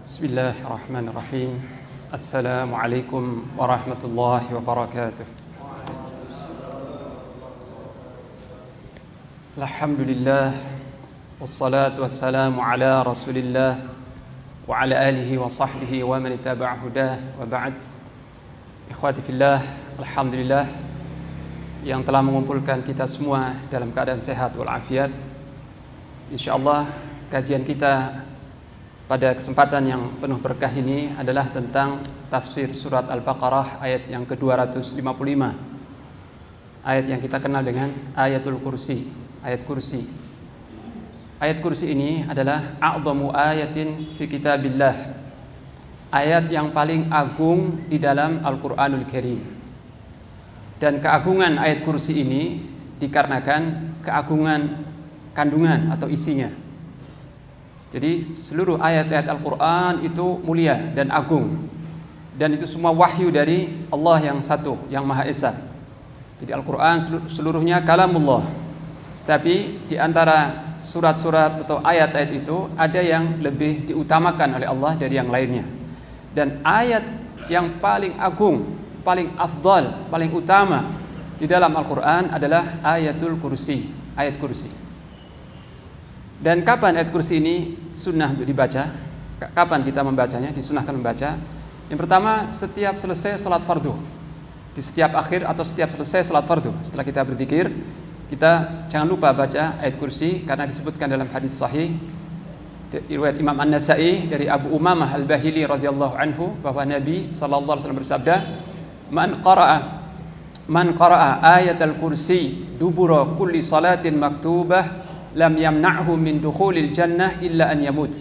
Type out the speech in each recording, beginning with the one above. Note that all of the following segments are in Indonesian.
Bismillahirrahmanirrahim. Assalamualaikum warahmatullahi wabarakatuh. Alhamdulillah, wassalatu wassalamu ala rasulillah wa ala alihi wa sahbihi wa man ittaba'a hudah wa ba'd. Ikhwati fillah, alhamdulillah yang telah mengumpulkan kita semua dalam keadaan sehat walafiat. Insyaallah kajian kita pada kesempatan yang penuh berkah ini adalah tentang tafsir surat Al-Baqarah ayat yang ke-255. Ayat yang kita kenal dengan ayatul kursi, ayat kursi. Ayat kursi ini adalah a'dhamu ayatin fi kitabillah. Ayat yang paling agung di dalam Al-Qur'anul Karim. Dan keagungan ayat kursi ini dikarenakan keagungan kandungan atau isinya. Jadi seluruh ayat-ayat Al-Quran itu mulia dan agung. Dan itu semua wahyu dari Allah yang satu, yang Maha Esa. Jadi Al-Quran seluruhnya kalamullah. Tapi di antara surat-surat atau ayat-ayat itu ada yang lebih diutamakan oleh Allah dari yang lainnya. Dan ayat yang paling agung, paling afdal, paling utama di dalam Al-Quran adalah ayatul kursi, ayat kursi. Dan kapan ayat kursi ini sunnah untuk dibaca? Kapan kita membacanya? Disunnahkan membaca. Yang pertama, setiap selesai salat fardu. Di setiap akhir atau setiap selesai salat fardu. Setelah kita berzikir, kita jangan lupa baca ayat kursi karena disebutkan dalam hadis sahih riwayat Imam An-Nasa'i dari Abu Umamah Al-Bahili radhiyallahu anhu bahwa Nabi sallallahu alaihi wasallam bersabda, Man qara'a ayatal kursi dubura kulli salatin maktubah lam yamna'hu min dukhulil jannah illa an yamut.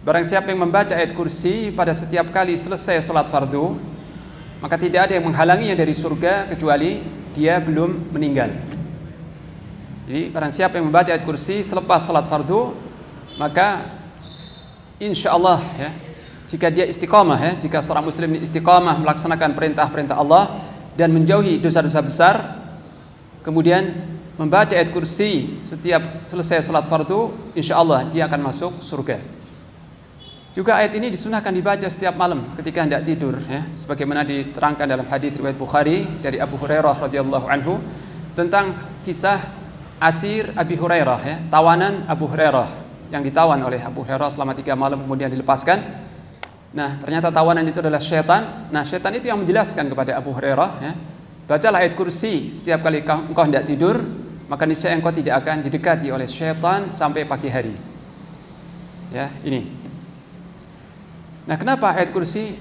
Barang siapa yang membaca ayat kursi pada setiap kali selesai salat fardu, maka tidak ada yang menghalanginya dari surga kecuali dia belum meninggal. Jadi barang siapa yang membaca ayat kursi selepas salat fardu, maka insyaallah ya, jika dia istiqamah ya, jika seorang muslim istiqamah melaksanakan perintah-perintah Allah dan menjauhi dosa-dosa besar, kemudian membaca ayat kursi setiap selesai salat fardu, insyaallah dia akan masuk surga. Juga ayat ini disunahkan dibaca setiap malam ketika hendak tidur ya, sebagaimana diterangkan dalam hadis riwayat Bukhari dari Abu Hurairah radhiyallahu anhu tentang kisah asir Abi Hurairah ya, tawanan Abu Hurairah yang ditawan oleh Abu Hurairah selama 3 malam kemudian dilepaskan. Nah, ternyata tawanan itu adalah syaitan. Nah, syaitan itu yang menjelaskan kepada Abu Hurairah ya, bacalah ayat kursi setiap kali engkau hendak tidur, maka niscaya engkau tidak akan didekati oleh syaitan sampai pagi hari. Ya, ini. Nah, kenapa ayat kursi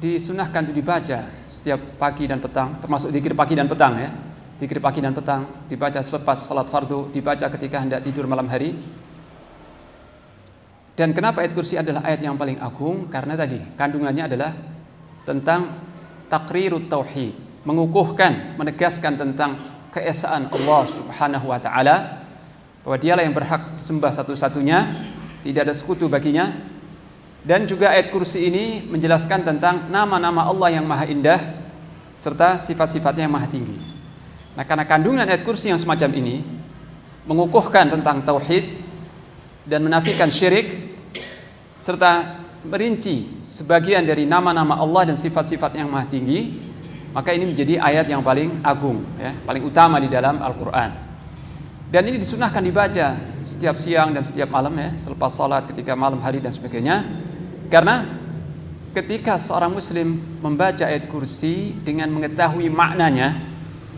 disunahkan untuk dibaca setiap pagi dan petang, termasuk zikir pagi dan petang ya. Zikir pagi dan petang dibaca selepas salat fardu, dibaca ketika hendak tidur malam hari. Dan kenapa ayat kursi adalah ayat yang paling agung? Karena tadi kandungannya adalah tentang taqrirut tauhid, mengukuhkan, menegaskan tentang keesaan Allah Subhanahu wa taala, bahwa dialah yang berhak disembah satu-satunya, tidak ada sekutu baginya. Dan juga ayat kursi ini menjelaskan tentang nama-nama Allah yang maha indah serta sifat-sifatnya yang maha tinggi. Nah, karena kandungan ayat kursi yang semacam ini mengukuhkan tentang tauhid dan menafikan syirik serta merinci sebagian dari nama-nama Allah dan sifat-sifat yang maha tinggi, maka ini menjadi ayat yang paling agung ya, paling utama di dalam Al-Quran. Dan ini disunahkan dibaca setiap siang dan setiap malam ya, selepas salat, ketika malam hari dan sebagainya. Karena ketika seorang muslim membaca ayat kursi dengan mengetahui maknanya,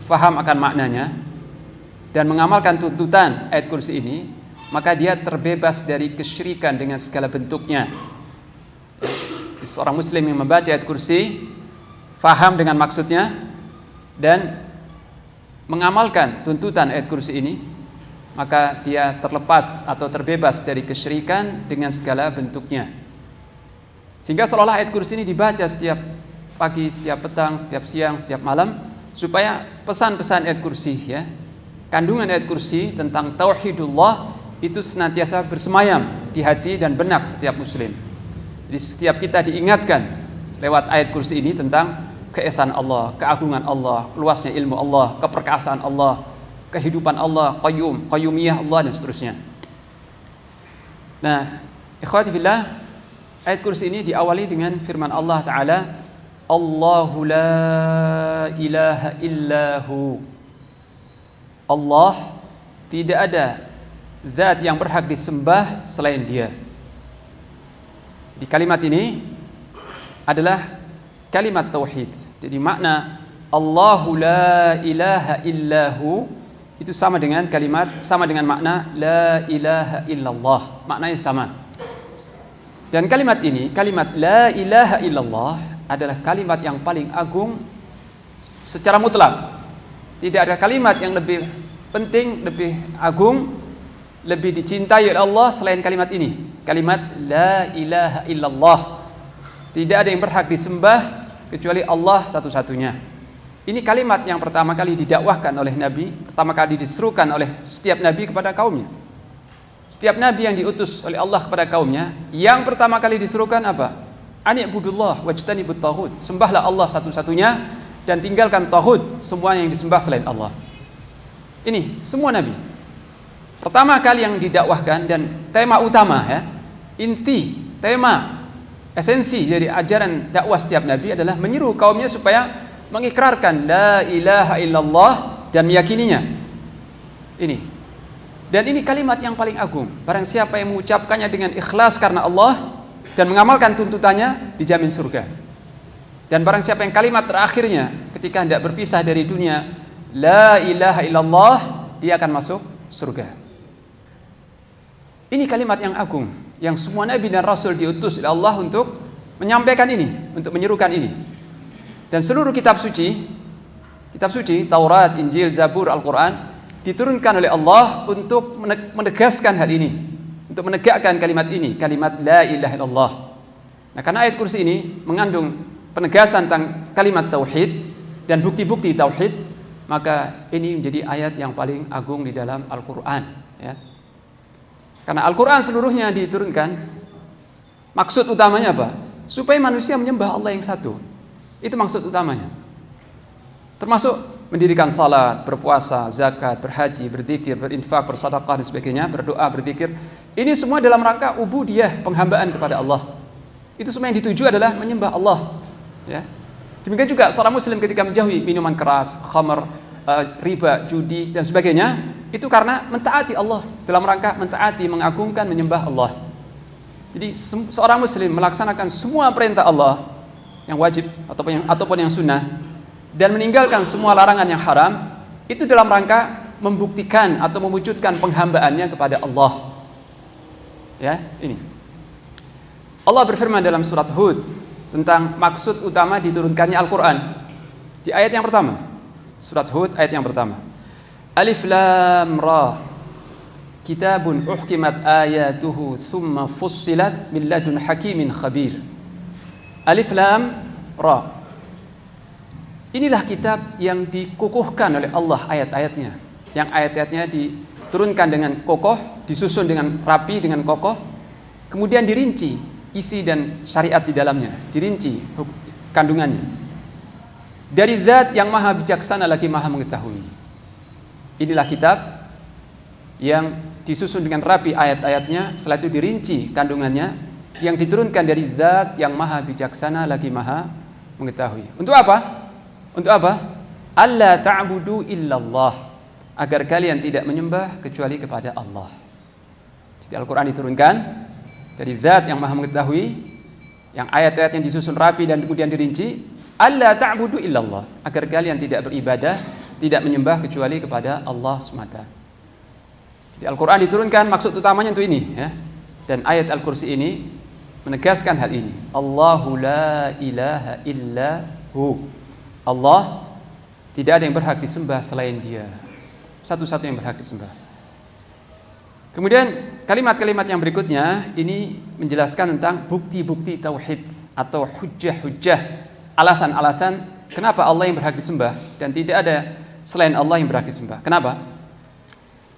faham akan maknanya dan mengamalkan tuntutan ayat kursi ini, maka dia terbebas dari kesyirikan dengan segala bentuknya. Seorang muslim yang membaca ayat kursi, faham dengan maksudnya dan mengamalkan tuntutan ayat kursi ini, maka dia terlepas atau terbebas dari kesyirikan dengan segala bentuknya. Sehingga seolah ayat kursi ini dibaca setiap pagi, setiap petang, setiap siang, setiap malam, supaya pesan-pesan ayat kursi ya, kandungan ayat kursi tentang tauhidullah itu senantiasa bersemayam di hati dan benak setiap muslim. Jadi setiap kita diingatkan lewat ayat kursi ini tentang keesaan Allah, keagungan Allah, luasnya ilmu Allah, keperkasaan Allah, kehidupan Allah, qayyumiyah Allah dan seterusnya. Nah, ikhwati fillah, Ayat kursi ini diawali dengan firman Allah Ta'ala, Allahu la ilaha illahu. Allah, tidak ada zat yang berhak disembah selain Dia. Di kalimat ini adalah kalimat tauhid. Jadi makna Allahu la ilaha illahu itu sama dengan makna la ilaha illallah. Maknanya sama. Dan kalimat ini, kalimat la ilaha illallah adalah kalimat yang paling agung secara mutlak. Tidak ada kalimat yang lebih penting, lebih agung, lebih dicintai oleh Allah selain kalimat ini. Kalimat la ilaha illallah. Tidak ada yang berhak disembah kecuali Allah satu-satunya. Ini kalimat yang pertama kali didakwahkan oleh Nabi, pertama kali diserukan oleh setiap Nabi kepada kaumnya. Setiap Nabi yang diutus oleh Allah kepada kaumnya, yang pertama kali diserukan apa? Ani'budullah wajtanibut taghut. Sembahlah Allah satu-satunya dan tinggalkan taghut, semua yang disembah selain Allah. Ini semua Nabi. Pertama kali yang didakwahkan dan tema utama inti, tema, esensi dari ajaran dakwah setiap Nabi adalah menyeru kaumnya supaya mengikrarkan la ilaha illallah dan meyakininya. Ini. Dan ini kalimat yang paling agung. Barang siapa yang mengucapkannya dengan ikhlas karena Allah dan mengamalkan tuntutannya, dijamin surga. Dan barang siapa yang kalimat terakhirnya ketika hendak berpisah dari dunia, la ilaha illallah, dia akan masuk surga. Ini kalimat yang agung, yang semua Nabi dan Rasul diutus oleh Allah untuk menyampaikan ini, untuk menyerukan ini. Dan seluruh kitab suci, Taurat, Injil, Zabur, Al-Quran, diturunkan oleh Allah untuk menegaskan hal ini, untuk menegakkan kalimat ini, kalimat la ilaha illallah. Nah, karena ayat kursi ini mengandung penegasan tentang kalimat tauhid dan bukti-bukti tauhid, maka ini menjadi ayat yang paling agung di dalam Al-Quran, ya. Karena Al-Quran seluruhnya diturunkan, maksud utamanya apa? Supaya manusia menyembah Allah yang satu. Itu maksud utamanya. Termasuk mendirikan salat, berpuasa, zakat, berhaji, berzikir, berinfak, bersedekah dan sebagainya, berdoa, berzikir. Ini semua dalam rangka ubudiyah, penghambaan kepada Allah. Itu semua yang dituju adalah menyembah Allah, ya. Demikian juga seorang muslim ketika menjauhi minuman keras, khamar, riba, judi dan sebagainya, itu karena mentaati Allah, dalam rangka mentaati, mengagungkan, menyembah Allah. Jadi seorang muslim melaksanakan semua perintah Allah yang wajib ataupun yang sunnah, dan meninggalkan semua larangan yang haram, itu dalam rangka membuktikan atau mewujudkan penghambaannya kepada Allah. Ya, ini. Allah berfirman dalam surat Hud tentang maksud utama diturunkannya Al-Quran. Di ayat yang pertama, surat Hud ayat yang pertama. Alif Lam Ra, kitabun uhkimat ayatuhu thumma fussilat min ladun hakimin khabir. Alif Lam Ra. Inilah kitab yang dikukuhkan oleh Allah ayat-ayatnya, yang ayat-ayatnya diturunkan dengan kokoh, disusun dengan rapi, dengan kokoh, kemudian dirinci isi dan syariat di dalamnya, dirinci kandungannya. Dari zat yang maha bijaksana lagi maha mengetahui. Inilah kitab yang disusun dengan rapi ayat-ayatnya, setelah itu dirinci kandungannya, yang diturunkan dari zat yang maha bijaksana lagi maha mengetahui. Untuk apa? Untuk apa? Alla ta'budu illallah, agar kalian tidak menyembah kecuali kepada Allah. Jadi Al-Quran diturunkan dari zat yang maha mengetahui, yang ayat-ayat yang disusun rapi dan kemudian dirinci. Alla ta'budu illallah, agar kalian tidak beribadah, tidak menyembah kecuali kepada Allah semata. Jadi Al-Quran diturunkan maksud utamanya untuk ini, ya. Dan ayat Al-Kursi ini menegaskan hal ini. Allahu la ilaha illahu. Allah, tidak ada yang berhak disembah selain Dia. Satu-satu yang berhak disembah. Kemudian kalimat-kalimat yang berikutnya ini menjelaskan tentang bukti-bukti tauhid atau hujjah-hujjah, alasan-alasan kenapa Allah yang berhak disembah dan tidak ada selain Allah yang berhak disembah. Kenapa?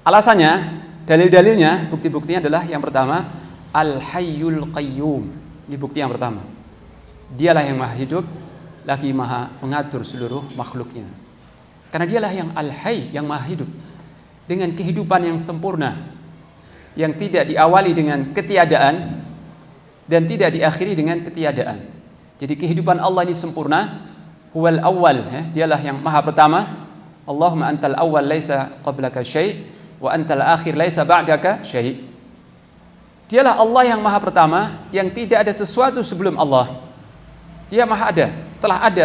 Alasannya, dalil-dalilnya, bukti-buktinya adalah yang pertama, Al-Hayyul Qayyum. Ini bukti yang pertama. Dialah yang maha hidup, lagi maha mengatur seluruh makhluknya. Karena dialah yang Al-Hayy, yang maha hidup, dengan kehidupan yang sempurna, yang tidak diawali dengan ketiadaan, dan tidak diakhiri dengan ketiadaan. Jadi kehidupan Allah ini sempurna. Huwal awwal, dialah yang maha pertama. Allahumma antal awwal laisa qablaka syai' wa antal akhir laisa ba'daka syai'. Dialah Allah yang maha pertama, yang tidak ada sesuatu sebelum Allah. Dia maha ada,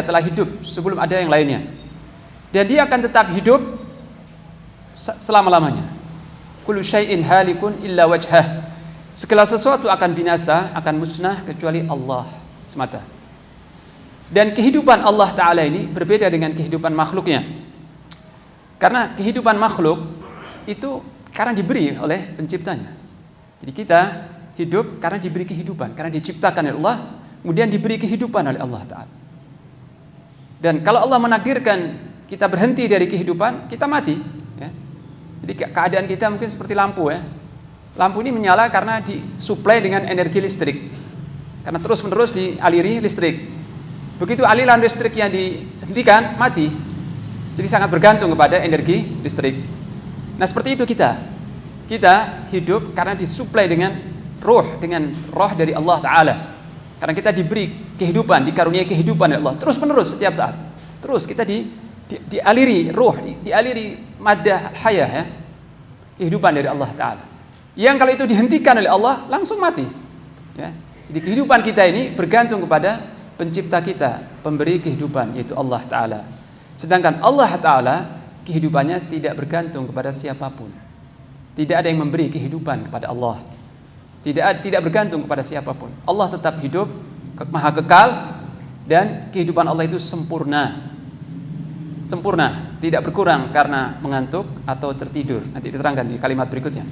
telah hidup sebelum ada yang lainnya. Dan dia akan tetap hidup selama-lamanya. Kullu syai'in halikun illa wajhah. Segala sesuatu akan binasa, akan musnah kecuali Allah semata. Dan kehidupan Allah Ta'ala ini berbeda dengan kehidupan makhluknya. Karena kehidupan makhluk itu karena diberi oleh penciptanya. Jadi kita hidup karena diberi kehidupan, karena diciptakan oleh Allah, kemudian diberi kehidupan oleh Allah Ta'ala. Dan kalau Allah menakdirkan kita berhenti dari kehidupan, kita mati, ya. Jadi keadaan kita mungkin seperti lampu, ya. Lampu ini menyala karena disuplai dengan energi listrik, karena terus-menerus dialiri listrik. Begitu aliran listrik yang dihentikan, mati. Jadi sangat bergantung kepada energi listrik. Nah, seperti itu kita hidup karena disuplai dengan roh dari Allah Ta'ala. Karena kita diberi kehidupan, dikaruniai kehidupan oleh Allah terus-menerus setiap saat. Terus kita dialiri roh, dialiri madah hayah, ya. Kehidupan dari Allah Ta'ala. Yang kalau itu dihentikan oleh Allah, langsung mati, ya. Jadi kehidupan kita ini bergantung kepada pencipta kita, pemberi kehidupan, yaitu Allah Ta'ala. Sedangkan Allah Ta'ala kehidupannya tidak bergantung kepada siapapun. Tidak ada yang memberi kehidupan kepada Allah. Tidak bergantung kepada siapapun. Allah tetap hidup, maha kekal, dan kehidupan Allah itu sempurna. Sempurna, tidak berkurang karena mengantuk atau tertidur. Nanti diterangkan di kalimat berikutnya.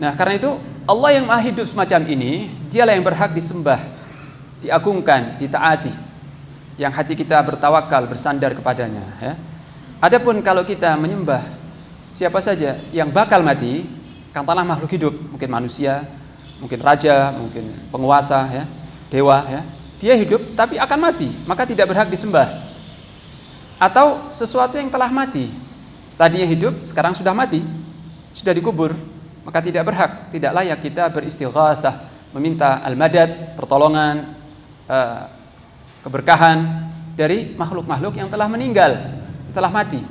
Nah, karena itu Allah yang maha hidup semacam ini, dialah yang berhak disembah, diagungkan, ditaati, yang hati kita bertawakal, bersandar kepadanya, ya. Adapun kalau kita menyembah siapa saja yang bakal mati, katakanlah makhluk hidup, mungkin manusia, mungkin raja, mungkin penguasa, ya, dewa, ya. Dia hidup tapi akan mati, maka tidak berhak disembah. Atau sesuatu yang telah mati, tadinya hidup, sekarang sudah mati, sudah dikubur, maka tidak berhak, tidak layak kita beristighatsah, meminta al-madad, pertolongan, keberkahan dari makhluk-makhluk yang telah meninggal, telah mati,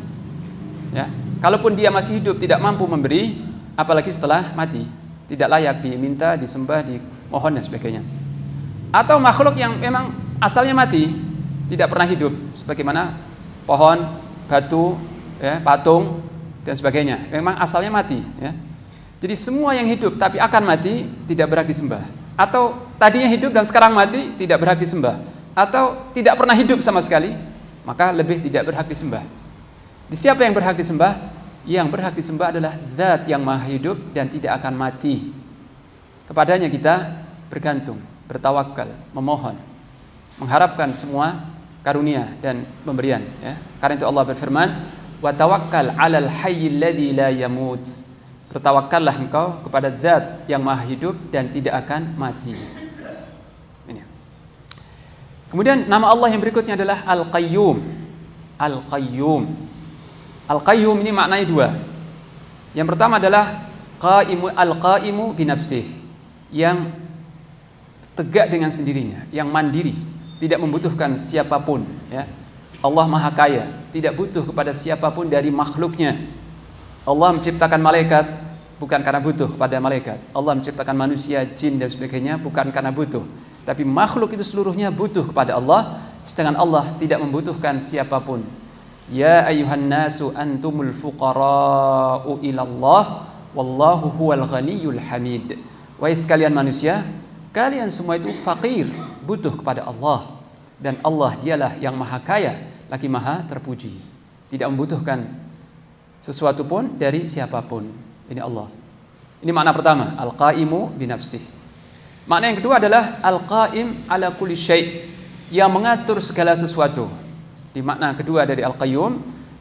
ya. Kalaupun dia masih hidup tidak mampu memberi, apalagi setelah mati, tidak layak diminta, disembah, dimohon dan sebagainya. Atau makhluk yang memang asalnya mati, tidak pernah hidup, sebagaimana pohon, batu, ya, patung dan sebagainya, memang asalnya mati, ya. Jadi semua yang hidup tapi akan mati tidak berhak disembah. Atau tadinya hidup dan sekarang mati tidak berhak disembah. Atau tidak pernah hidup sama sekali, maka lebih tidak berhak disembah. Di siapa yang berhak disembah? Yang berhak disembah adalah Zat yang maha hidup dan tidak akan mati. Kepadanya kita bergantung, bertawakal, memohon, mengharapkan semua karunia dan pemberian, ya. Karena itu Allah berfirman, wa tawakkal 'alal hayyil ladzi la yamut. Bertawakkallah engkau kepada Zat yang maha hidup dan tidak akan mati. Ini. Kemudian nama Allah yang berikutnya adalah Al-Qayyum. Al-Qayyum. Al-Qayyum ini maknanya dua. Yang pertama adalah Al-Qaimu binafsih, yang tegak dengan sendirinya, yang mandiri, tidak membutuhkan siapapun, ya. Allah maha kaya, tidak butuh kepada siapapun dari makhluknya. Allah menciptakan malaikat bukan karena butuh pada malaikat. Allah menciptakan manusia, jin dan sebagainya bukan karena butuh. Tapi makhluk itu seluruhnya butuh kepada Allah, sedangkan Allah tidak membutuhkan siapapun. Ya ayyuhan nasu antumul fuqara'u ilallah wallahu huwal ghaniyyul hamid. Wahai sekalian manusia, kalian semua itu fakir, butuh kepada Allah, dan Allah dialah yang maha kaya, lagi maha terpuji, tidak membutuhkan sesuatu pun dari siapapun. Ini Allah. Ini makna pertama, Al-Qaimu binafsih. Makna yang kedua adalah Al-Qaim ala kulli syai', yang mengatur segala sesuatu. Di makna kedua dari Al-Qayyum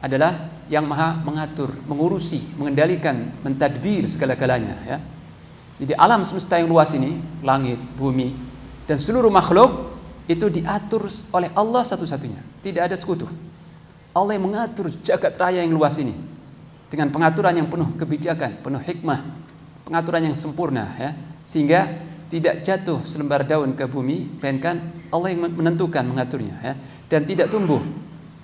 adalah yang maha mengatur, mengurusi, mengendalikan, mentadbir segala-galanya, ya. Jadi alam semesta yang luas ini, langit, bumi, dan seluruh makhluk itu diatur oleh Allah satu-satunya. Tidak ada sekutu. Allah yang mengatur jagat raya yang luas ini dengan pengaturan yang penuh kebijakan, penuh hikmah, pengaturan yang sempurna, ya. sehingga tidak jatuh selembar daun ke bumi, melainkan Allah yang menentukan, mengaturnya, ya. Dan tidak tumbuh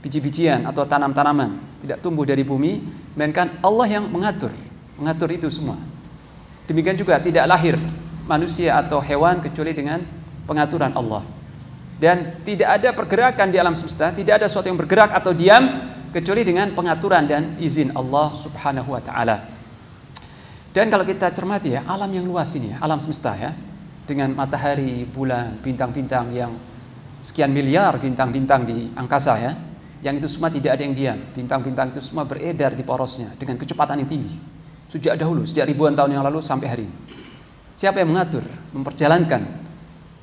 biji-bijian atau tanam-tanaman, tidak tumbuh dari bumi, melainkan Allah yang mengatur itu semua. Demikian juga tidak lahir manusia atau hewan kecuali dengan pengaturan Allah. Dan tidak ada pergerakan di alam semesta, tidak ada sesuatu yang bergerak atau diam kecuali dengan pengaturan dan izin Allah Subhanahu wa taala. Dan kalau kita cermati ya, alam yang luas ini, alam semesta ya, dengan matahari, bulan, bintang-bintang yang sekian miliar bintang-bintang di angkasa ya, yang itu semua tidak ada yang diam. Bintang-bintang itu semua beredar di porosnya dengan kecepatan yang tinggi. Sejak dahulu, sejak ribuan tahun yang lalu sampai hari ini. Siapa yang mengatur, memperjalankan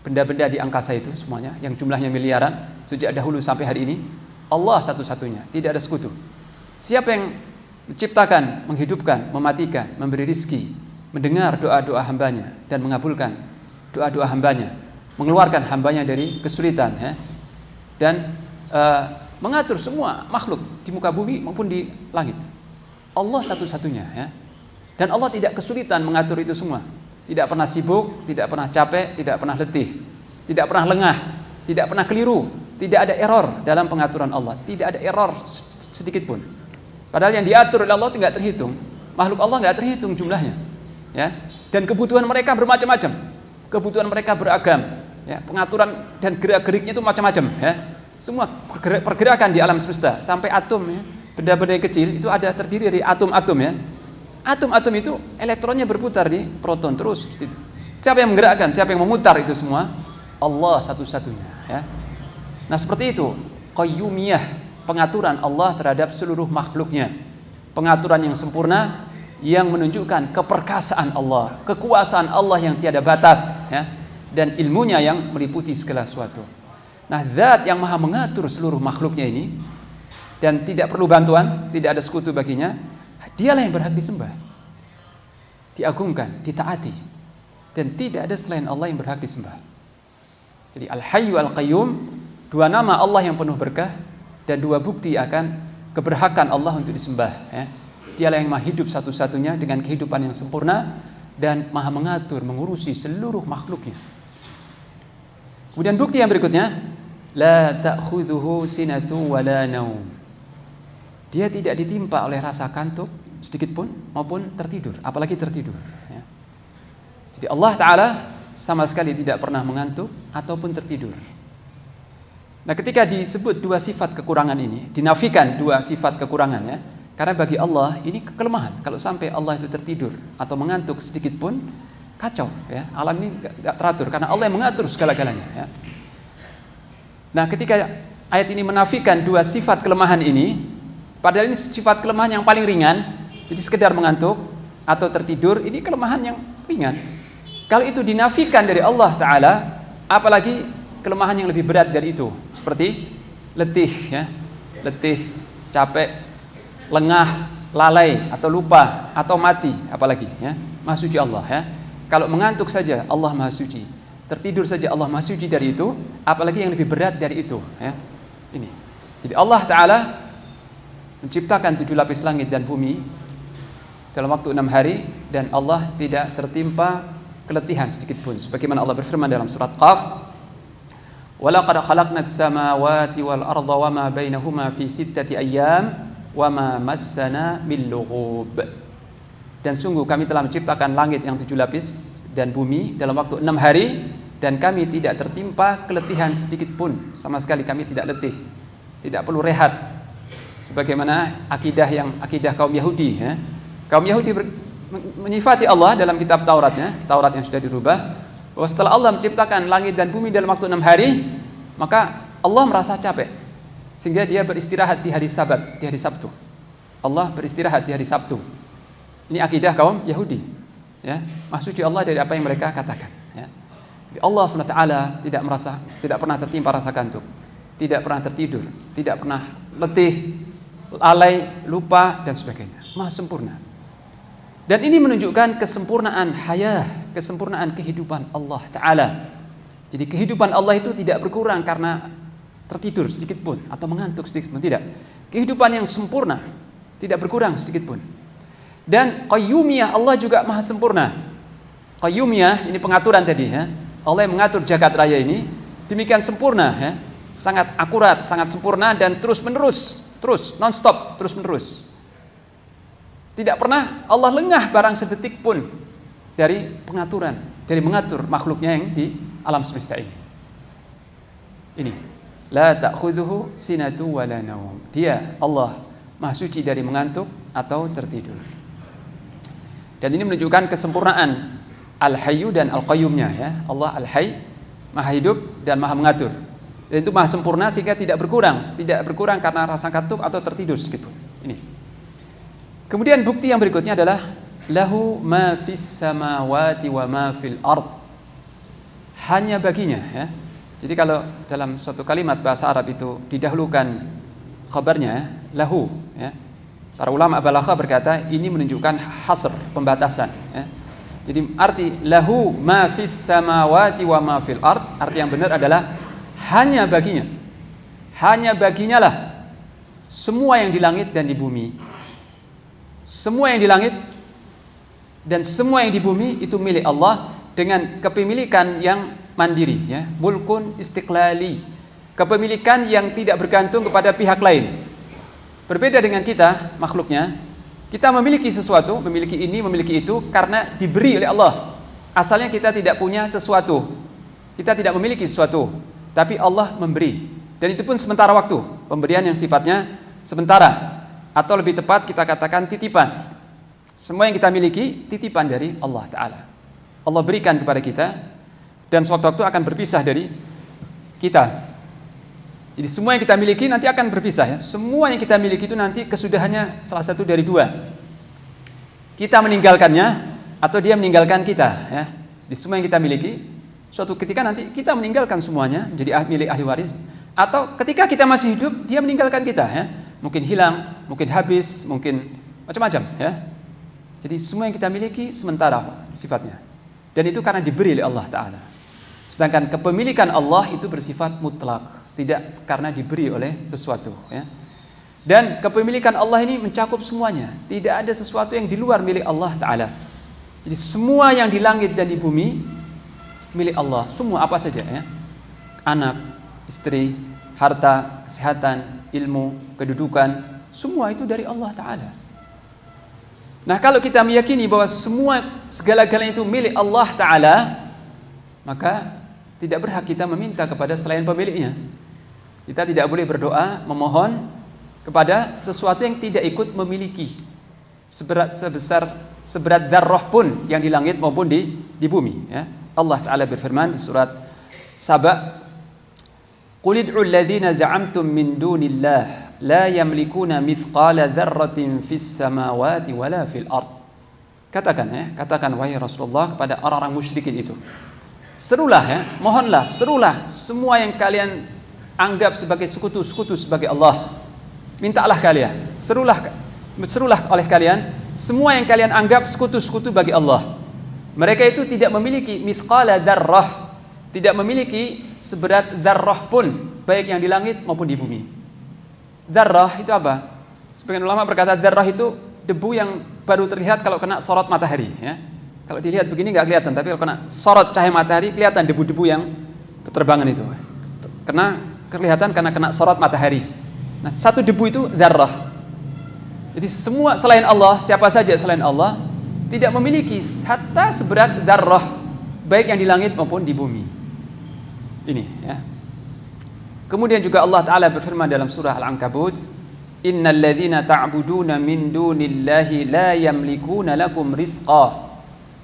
benda-benda di angkasa itu semuanya, yang jumlahnya miliaran, sejak dahulu sampai hari ini? Allah satu-satunya, tidak ada sekutu. Siapa yang menciptakan, menghidupkan, mematikan, memberi rizki, mendengar doa-doa hambanya, dan mengabulkan doa-doa hambanya, mengeluarkan hambanya dari kesulitan, ya, dan mengatur semua makhluk di muka bumi maupun di langit. Allah satu-satunya, ya. Dan Allah tidak kesulitan mengatur itu semua. Tidak pernah sibuk, tidak pernah capek, tidak pernah letih, tidak pernah lengah, tidak pernah keliru, tidak ada error dalam pengaturan Allah. Tidak ada error sedikit pun. Padahal yang diatur oleh Allah tidak terhitung. Makhluk Allah tidak terhitung jumlahnya, ya. Dan kebutuhan mereka bermacam-macam. Kebutuhan mereka beragam, ya. Pengaturan dan gerak-geriknya itu macam-macam, ya. Semua pergerakan di alam semesta sampai atom, ya. Benda-benda yang kecil itu ada terdiri dari atom-atom, ya. Atom-atom itu elektronnya berputar di proton terus. Siapa yang menggerakkan, siapa yang memutar itu semua? Allah satu-satunya, ya. Nah, seperti itu qayyumiyah, pengaturan Allah terhadap seluruh makhluknya. Pengaturan yang sempurna yang menunjukkan keperkasaan Allah, kekuasaan Allah yang tiada batas, ya, dan ilmunya yang meliputi segala sesuatu. Nah, zat yang maha mengatur seluruh makhluknya ini dan tidak perlu bantuan, tidak ada sekutu baginya, dialah yang berhak disembah, diagungkan, ditaati, dan tidak ada selain Allah yang berhak disembah. Jadi Al-Hayyu Al-Qayyum, dua nama Allah yang penuh berkah dan dua bukti akan keberhakan Allah untuk disembah, ya. Dialah yang maha hidup satu-satunya dengan kehidupan yang sempurna dan maha mengatur, mengurusi seluruh makhluknya. Kemudian bukti yang berikutnya, la ta'khudhuhu sinatu wa la naum. Dia tidak ditimpa oleh rasa kantuk sedikit pun maupun tertidur, apalagi tertidur, ya. Jadi Allah Ta'ala sama sekali tidak pernah mengantuk ataupun tertidur. Nah, ketika disebut dua sifat kekurangan ini, dinafikan dua sifat kekurangannya, karena bagi Allah ini kelemahan. Kalau sampai Allah itu tertidur atau mengantuk sedikit pun, kacau, ya. Alam ini gak teratur karena Allah yang mengatur segala-galanya, ya. Nah, ketika ayat ini menafikan dua sifat kelemahan ini, padahal ini sifat kelemahan yang paling ringan, jadi sekedar mengantuk atau tertidur, ini kelemahan yang ringan. Kalau itu dinafikan dari Allah Ta'ala, apalagi kelemahan yang lebih berat dari itu, seperti letih, ya, letih, capek, lengah, lalai, atau lupa, atau mati, apalagi, ya. Maha suci Allah, ya. Kalau mengantuk saja Allah maha suci, tertidur saja Allah maha suci dari itu, apalagi yang lebih berat dari itu, ya. Ini. Jadi Allah Ta'ala menciptakan 7 lapis langit dan bumi dalam waktu 6 hari, dan Allah tidak tertimpa keletihan sedikit pun. Sebagaimana Allah berfirman dalam surat Qaf, وَلَقَدْ خَلَقْنَا السَّمَاوَاتِ وَالْأَرْضَ وَمَا بَيْنَهُمَا فِي 6 أَيَّامٍ وَمَا مَسَّنَا مِنْ لُغُوبٍ. Dan sungguh kami telah menciptakan langit yang 7 lapis dan bumi dalam waktu 6 hari, dan kami tidak tertimpa keletihan sedikit pun. Sama sekali kami tidak letih, tidak perlu rehat. Sebagaimana akidah kaum Yahudi, ya. Kaum Yahudi menyifati Allah dalam kitab Tauratnya, Taurat yang sudah dirubah, bahwa setelah Allah menciptakan langit dan bumi dalam waktu 6 hari, maka Allah merasa capek, sehingga dia beristirahat di hari Sabat, di hari Sabtu. Allah beristirahat di hari Sabtu. Ini akidah kaum Yahudi, ya. Maha suci Allah dari apa yang mereka katakan, ya. Jadi Allah SWT tidak pernah tertimpa rasa kantuk, tidak pernah tertidur, tidak pernah letih, lalai, lupa, dan sebagainya. Maha sempurna. Dan ini menunjukkan kesempurnaan hayah, kesempurnaan kehidupan Allah Ta'ala. Jadi kehidupan Allah itu tidak berkurang karena tertidur sedikit pun atau mengantuk sedikit pun, tidak. Kehidupan yang sempurna, tidak berkurang sedikit pun. Dan qayyumiyah Allah juga maha sempurna. Qayyumiyah, ini pengaturan tadi ya. Allah yang mengatur jagat raya ini demikian sempurna ya, sangat akurat, sangat sempurna dan terus non-stop, terus menerus. Tidak pernah Allah lengah barang sedetik pun dari pengaturan, dari mengatur makhluknya yang di alam semesta ini. Ini, la ta'khudhuhu sinatu wa la naum. Dia Allah Maha suci dari mengantuk atau tertidur. Dan ini menunjukkan kesempurnaan Al-Hayyu dan Al-Qayyumnya ya. Allah Al-Hayy, Maha hidup dan Maha mengatur. Dan itu Maha sempurna sehingga tidak berkurang karena rasa kantuk atau tertidur sedikitpun. Ini. Kemudian bukti yang berikutnya adalah lahu ma fis samawati wa ma fil ard. Hanya baginya ya. Jadi kalau dalam suatu kalimat bahasa Arab itu didahulukan khabarnya ya, lahu ya. Para ulama balaghah berkata ini menunjukkan hasr, pembatasan ya. Jadi arti lahu ma fis samawati wa ma fil ard, arti yang benar adalah hanya baginya. Hanya baginya lah semua yang di langit dan di bumi. Semua yang di langit dan semua yang di bumi itu milik Allah dengan kepemilikan yang mandiri ya, mulkun istiqlali. Kepemilikan yang tidak bergantung kepada pihak lain. Berbeda dengan kita, makhluknya, kita memiliki sesuatu, memiliki ini, memiliki itu karena diberi oleh Allah. Asalnya kita tidak punya sesuatu. Kita tidak memiliki sesuatu, tapi Allah memberi. Dan itu pun sementara waktu, pemberian yang sifatnya sementara. Atau lebih tepat kita katakan titipan. Semua yang kita miliki titipan dari Allah Ta'ala. Allah berikan kepada kita dan suatu waktu akan berpisah dari kita. Jadi semua yang kita miliki nanti akan berpisah ya. Semua yang kita miliki itu nanti kesudahannya salah satu dari dua. Kita meninggalkannya atau dia meninggalkan kita ya. Di semua yang kita miliki, suatu ketika nanti kita meninggalkan semuanya menjadi milik ahli waris, atau ketika kita masih hidup dia meninggalkan kita ya. Mungkin hilang, mungkin habis, mungkin macam-macam ya. Jadi semua yang kita miliki sementara sifatnya. Dan itu karena diberi oleh Allah Ta'ala. Sedangkan kepemilikan Allah itu bersifat mutlak, tidak karena diberi oleh sesuatu ya. Dan kepemilikan Allah ini mencakup semuanya. Tidak ada sesuatu yang di luar milik Allah Ta'ala. Jadi semua yang di langit dan di bumi milik Allah. Semua apa saja ya. Anak, istri, harta, kesehatan, ilmu, kedudukan, semua itu dari Allah Ta'ala. Nah kalau kita meyakini bahwa segala-galanya itu milik Allah Ta'ala, maka tidak berhak kita meminta kepada selain pemiliknya. Kita tidak boleh berdoa, memohon kepada sesuatu yang tidak ikut memiliki seberat darah pun yang di langit maupun di bumi ya. Allah Ta'ala berfirman di surat Saba, Qul id'u alladhina za'amtum min dunillah la yamlikuna mithqala dzarratin fis samawati wala fil ard. Katakan wahai Rasulullah kepada orang-orang musyrikin itu. Serulah ya, mohonlah, serulah semua yang kalian anggap sebagai sekutu sebagai Allah. Mintalah kalian, serulah oleh kalian semua yang kalian anggap sekutu bagi Allah. Mereka itu tidak memiliki mithqala dzarrah, tidak memiliki seberat dzarrah pun, baik yang di langit maupun di bumi. Dzarrah itu apa? Sebagian ulama berkata dzarrah itu debu yang baru terlihat kalau kena sorot matahari ya. Kalau dilihat begini nggak kelihatan, tapi kalau kena sorot cahaya matahari kelihatan debu-debu yang berterbangan itu. Kelihatan karena kena sorot matahari. Nah, satu debu itu dzarrah. Jadi semua selain Allah, siapa saja selain Allah tidak memiliki hatta seberat dzarrah, baik yang di langit maupun di bumi. Ini ya. Kemudian juga Allah Ta'ala berfirman dalam surah Al-Ankabut, Innal ladzina ta'buduna min dunillahi la yamlikuna lakum rizqa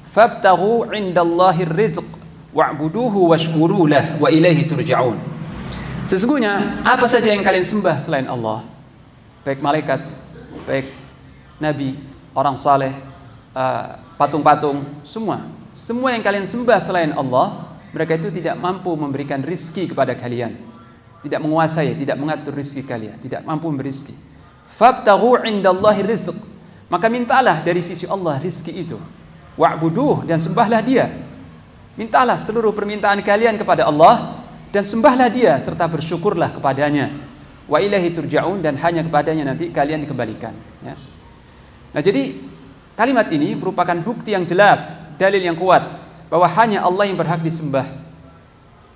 fabtaghu 'indallahi rizq wa'buduhu washkuru lah wa ilaihi turja'un. Sesungguhnya apa saja yang kalian sembah selain Allah, baik malaikat, baik nabi, orang saleh, patung-patung, semua yang kalian sembah selain Allah, mereka itu tidak mampu memberikan rizki kepada kalian, tidak menguasai, tidak mengatur rizki kalian, tidak mampu memberi rizki. Fabtaghu 'indallahi rizq, maka mintalah dari sisi Allah rizki itu. Wa'buduh, dan sembahlah dia. Mintalah seluruh permintaan kalian kepada Allah dan sembahlah dia serta bersyukurlah kepadanya. Wa ilaihi turja'un, dan hanya kepadanya nanti kalian dikembalikan ya. Nah jadi kalimat ini merupakan bukti yang jelas, dalil yang kuat bahwa hanya Allah yang berhak disembah,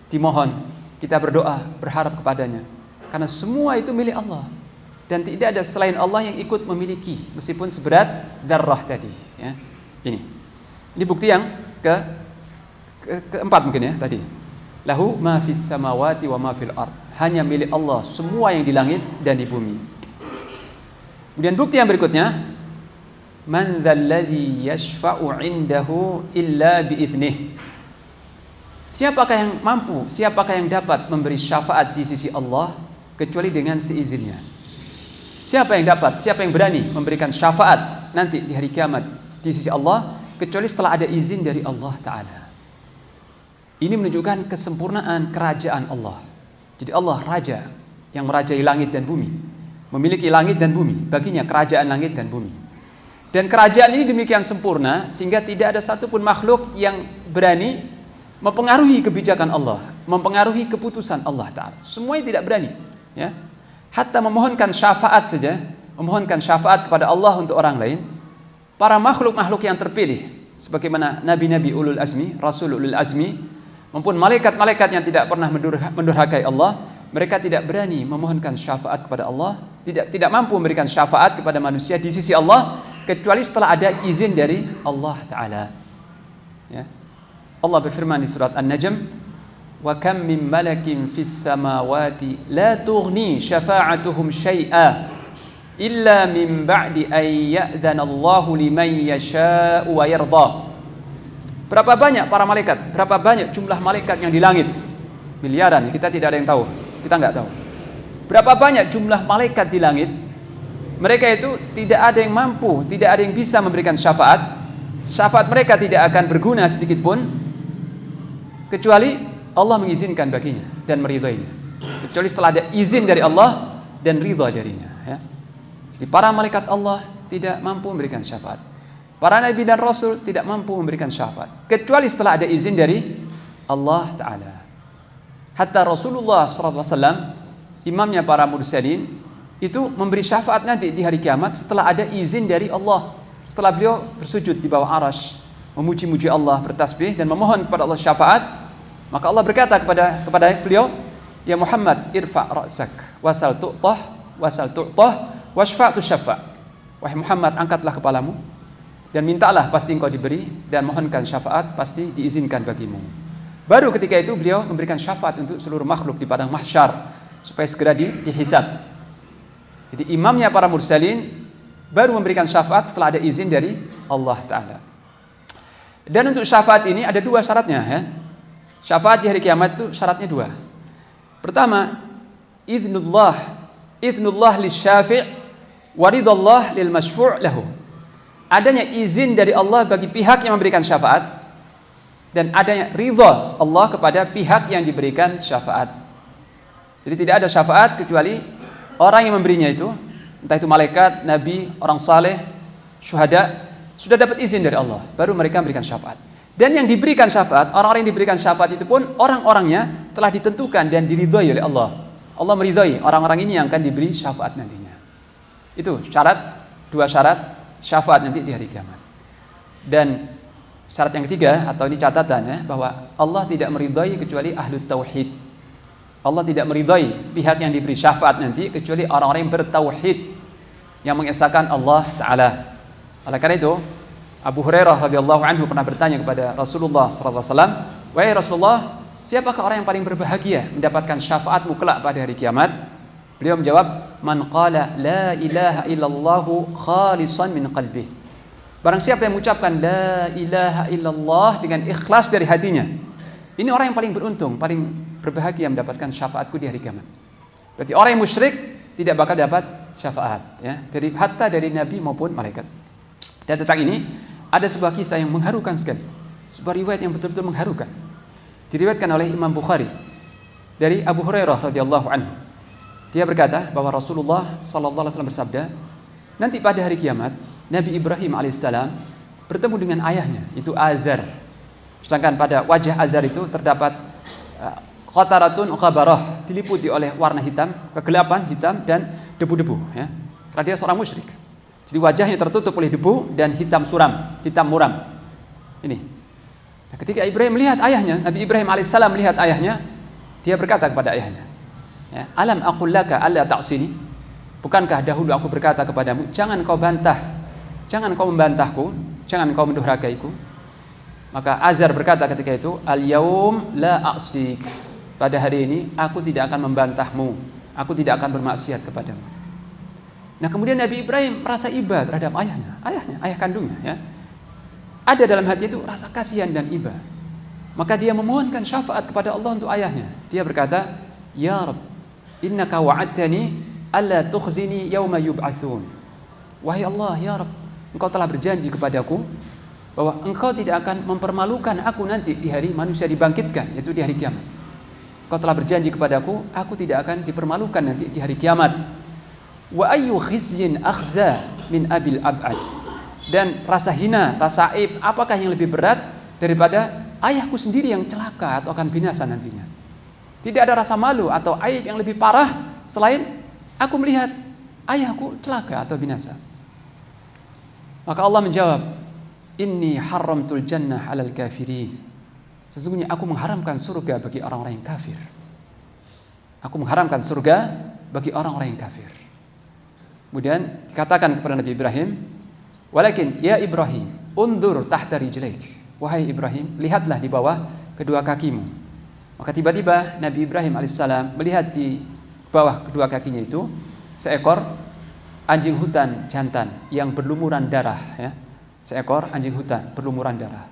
dimohon, kita berdoa, berharap kepadanya. Karena semua itu milik Allah. Dan tidak ada selain Allah yang ikut memiliki, meskipun seberat dzarrah tadi. Ya. Ini bukti yang keempat mungkin ya tadi. Lahu ma fis samawati wa ma fil ard. Hanya milik Allah semua yang di langit dan di bumi. Kemudian bukti yang berikutnya, man dzalladzi yashfa'u 'indahu illa biiznih. Siapakah yang mampu, siapakah yang dapat memberi syafaat di sisi Allah kecuali dengan seizinnya? Siapa yang dapat, siapa yang berani memberikan syafaat nanti di hari kiamat di sisi Allah kecuali setelah ada izin dari Allah Ta'ala. Ini menunjukkan kesempurnaan kerajaan Allah. Jadi Allah raja yang merajai langit dan bumi, memiliki langit dan bumi, baginya kerajaan langit dan bumi. Dan kerajaan ini demikian sempurna sehingga tidak ada satupun makhluk yang berani mempengaruhi kebijakan Allah, mempengaruhi keputusan Allah Ta'ala. Semuanya tidak berani, ya. Hatta memohonkan syafaat saja, memohonkan syafaat kepada Allah untuk orang lain, para makhluk-makhluk yang terpilih sebagaimana nabi-nabi ulul azmi, rasul ulul azmi, maupun malaikat-malaikat yang tidak pernah mendurhakai Allah, mereka tidak berani memohonkan syafaat kepada Allah, tidak mampu memberikan syafaat kepada manusia di sisi Allah kecuali setelah ada izin dari Allah Ta'ala. Ya. Allah berfirman di surat An-Najm, wa kam min malakin fis samawati la tughni syafa'atuhum syai'a illa min ba'di an ya'dzana Allahu liman yasha'u wa yarda. Berapa banyak para malaikat, berapa banyak jumlah malaikat yang di langit? Miliaran, kita tidak ada yang tahu, kita enggak tahu. Berapa banyak jumlah malaikat di langit? Mereka itu tidak ada yang mampu, tidak ada yang bisa memberikan syafaat. Syafaat mereka tidak akan berguna sedikit pun kecuali Allah mengizinkan baginya dan meridainya. Kecuali setelah ada izin dari Allah dan ridha darinya. Ya. Jadi para malaikat Allah tidak mampu memberikan syafaat. Para nabi dan rasul tidak mampu memberikan syafaat kecuali setelah ada izin dari Allah Ta'ala. Hatta Rasulullah SAW, imamnya para mursalin, itu memberi syafaat nanti di hari kiamat setelah ada izin dari Allah. Setelah beliau bersujud di bawah arasy, memuji-muji Allah, bertasbih dan memohon kepada Allah syafaat, maka Allah berkata kepada beliau, ya Muhammad, irfa' ra'sak wasal tu'tah washfa' tusyaffa'. Wahai Muhammad, angkatlah kepalamu dan mintalah, pasti engkau diberi, dan mohonkan syafaat, pasti diizinkan bagimu. Baru ketika itu beliau memberikan syafaat untuk seluruh makhluk di padang mahsyar supaya segera dihisab. Jadi imamnya para mursalin baru memberikan syafaat setelah ada izin dari Allah Ta'ala. Dan untuk syafaat ini ada dua syaratnya, ya. Syafaat di hari kiamat itu syaratnya dua. Pertama, idznullah lisyafi' wa ridallah lil masyfu' lahu. Adanya izin dari Allah bagi pihak yang memberikan syafaat dan adanya ridha Allah kepada pihak yang diberikan syafaat. Jadi tidak ada syafaat kecuali orang yang memberinya itu, entah itu malaikat, nabi, orang saleh, syuhada, sudah dapat izin dari Allah, baru mereka memberikan syafaat. Dan yang diberikan syafaat, orang-orang yang diberikan syafaat itu pun orang-orangnya telah ditentukan dan diridhai oleh Allah. Allah meridhai orang-orang ini yang akan diberi syafaat nantinya. Itu dua syarat syafaat nanti di hari kiamat. Dan syarat yang ketiga, atau ini catatannya, bahwa Allah tidak meridhai kecuali ahlu tauhid. Allah tidak meridhai pihak yang diberi syafaat nanti kecuali orang-orang yang bertauhid, yang mengesahkan Allah Ta'ala. Oleh karena itu, Abu Hurairah radhiyallahu anhu pernah bertanya kepada Rasulullah sallallahu alaihi wasallam, "Wahai Rasulullah, siapakah orang yang paling berbahagia mendapatkan syafaatmu kelak pada hari kiamat?" Beliau menjawab, "Man qala la ilaha illallah khalisan min qalbih." Barang siapa yang mengucapkan la ilaha illallah dengan ikhlas dari hatinya, ini orang yang paling beruntung, paling berbahagia mendapatkan syafaatku di hari kiamat. Berarti orang yang musyrik tidak bakal dapat syafaat, ya, dari nabi maupun malaikat. Dan tentang ini ada sebuah kisah yang mengharukan sekali, sebuah riwayat yang betul-betul mengharukan, diriwayatkan oleh Imam Bukhari dari Abu Hurairah radhiyallahu anhu. Dia berkata bahwa Rasulullah sallallahu alaihi wasallam bersabda, nanti pada hari kiamat Nabi Ibrahim alaihissalam bertemu dengan ayahnya, itu Azar. Sedangkan pada wajah Azar itu terdapat qataratun ghabarah, diliputi oleh warna hitam, kegelapan hitam dan debu-debu, ya. Karena dia seorang musyrik. Jadi wajahnya tertutup oleh debu dan hitam suram, hitam muram. Ini. Nah, Ketika Ibrahim melihat ayahnya, Nabi Ibrahim alaihissalam melihat ayahnya, dia berkata kepada ayahnya, ya, alam aqul laka alla ta'sini? Bukankah dahulu aku berkata kepadamu, jangan kau membantahku, jangan kau mendurhakaiku. Maka Azar berkata ketika itu, al-yaum la a'sik. Pada hari ini aku tidak akan membantahmu, aku tidak akan bermaksiat kepadamu. Nah, kemudian Nabi Ibrahim merasa iba terhadap ayahnya, ayah kandungnya, ya. Ada dalam hati itu rasa kasihan dan iba. Maka dia memohonkan syafaat kepada Allah untuk ayahnya. Dia berkata, ya Rabb, innaka wa'adtani alla tukhzini yawma yub'atsun. Wahai Allah, ya Rabb, engkau telah berjanji kepadaku bahwa engkau tidak akan mempermalukan aku nanti di hari manusia dibangkitkan, yaitu di hari kiamat. Engkau telah berjanji kepadaku, aku tidak akan dipermalukan nanti di hari kiamat. Wa ayyu khizyin akhza min abil ab'ad. Dan rasa hina, rasa aib, apakah yang lebih berat daripada ayahku sendiri yang celaka atau akan binasa nantinya? Tidak ada rasa malu atau aib yang lebih parah selain aku melihat ayahku celaka atau binasa. Maka Allah menjawab, inni haramtul jannah 'alal kafirin. Sesungguhnya aku mengharamkan surga bagi orang-orang yang kafir. Aku mengharamkan surga bagi orang-orang yang kafir. Kemudian dikatakan kepada Nabi Ibrahim, walakin ya Ibrahim, undur tahta rijlaik. Wahai Ibrahim, lihatlah di bawah kedua kakimu. Maka tiba-tiba Nabi Ibrahim alaihissalam melihat di bawah kedua kakinya itu seekor anjing hutan jantan yang berlumuran darah, ya. Seekor anjing hutan berlumuran darah.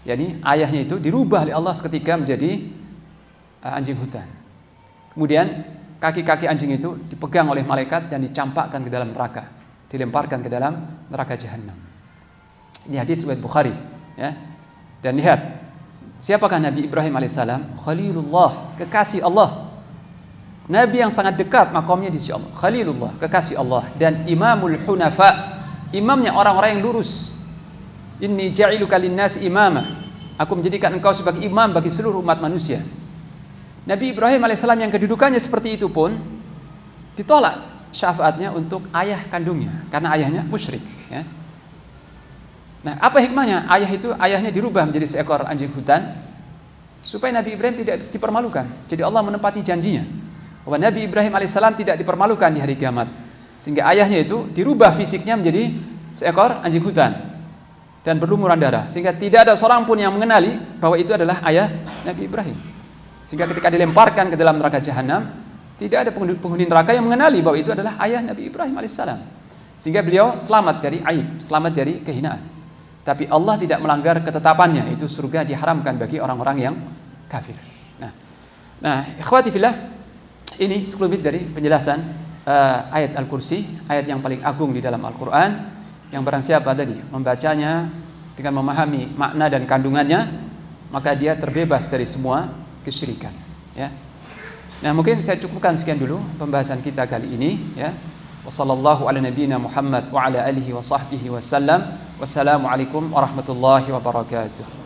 Jadi ayahnya itu dirubah oleh Allah seketika menjadi anjing hutan. Kemudian kaki-kaki anjing itu dipegang oleh malaikat dan dicampakkan ke dalam neraka, dilemparkan ke dalam neraka jahanam. Ini hadis riwayat Bukhari, ya. Dan lihat, siapakah Nabi Ibrahim alaihissalam? Khalilullah, kekasih Allah. Nabi yang sangat dekat makamnya di sisi Allah. Khalilullah, kekasih Allah, dan imamul hunafa, imamnya orang-orang yang lurus. Inni ja'iluka lin-nasi imama. Aku menjadikan engkau sebagai imam bagi seluruh umat manusia. Nabi Ibrahim alaihissalam yang kedudukannya seperti itu pun ditolak syafaatnya untuk ayah kandungnya karena ayahnya musyrik, ya. Nah, apa hikmahnya? Ayahnya dirubah menjadi seekor anjing hutan supaya Nabi Ibrahim tidak dipermalukan. Jadi Allah menepati janjinya bahwa Nabi Ibrahim alaihissalam tidak dipermalukan di hari kiamat. Sehingga ayahnya itu dirubah fisiknya menjadi seekor anjing hutan dan berlumuran darah, sehingga tidak ada seorang pun yang mengenali bahwa itu adalah ayah Nabi Ibrahim. Sehingga ketika dilemparkan ke dalam neraka jahanam, tidak ada penghuni neraka yang mengenali bahwa itu adalah ayah Nabi Ibrahim alaihissalam. Sehingga beliau selamat dari aib, selamat dari kehinaan. Tapi Allah tidak melanggar ketetapannya, itu surga diharamkan bagi orang-orang yang kafir. Nah, ikhwati fillah, ini sekelumit dari penjelasan ayat Al-Kursi, ayat yang paling agung di dalam Al-Quran, yang barang siapa tadi membacanya dengan memahami makna dan kandungannya, maka dia terbebas dari semua kesyirikan, ya. Nah, mungkin saya cukupkan sekian dulu pembahasan kita kali ini, ya. Wassallallahu ala nabiyyina Muhammad wa ala alihi wa sahbihi wasallam. Wassalamualaikum warahmatullahi wabarakatuh.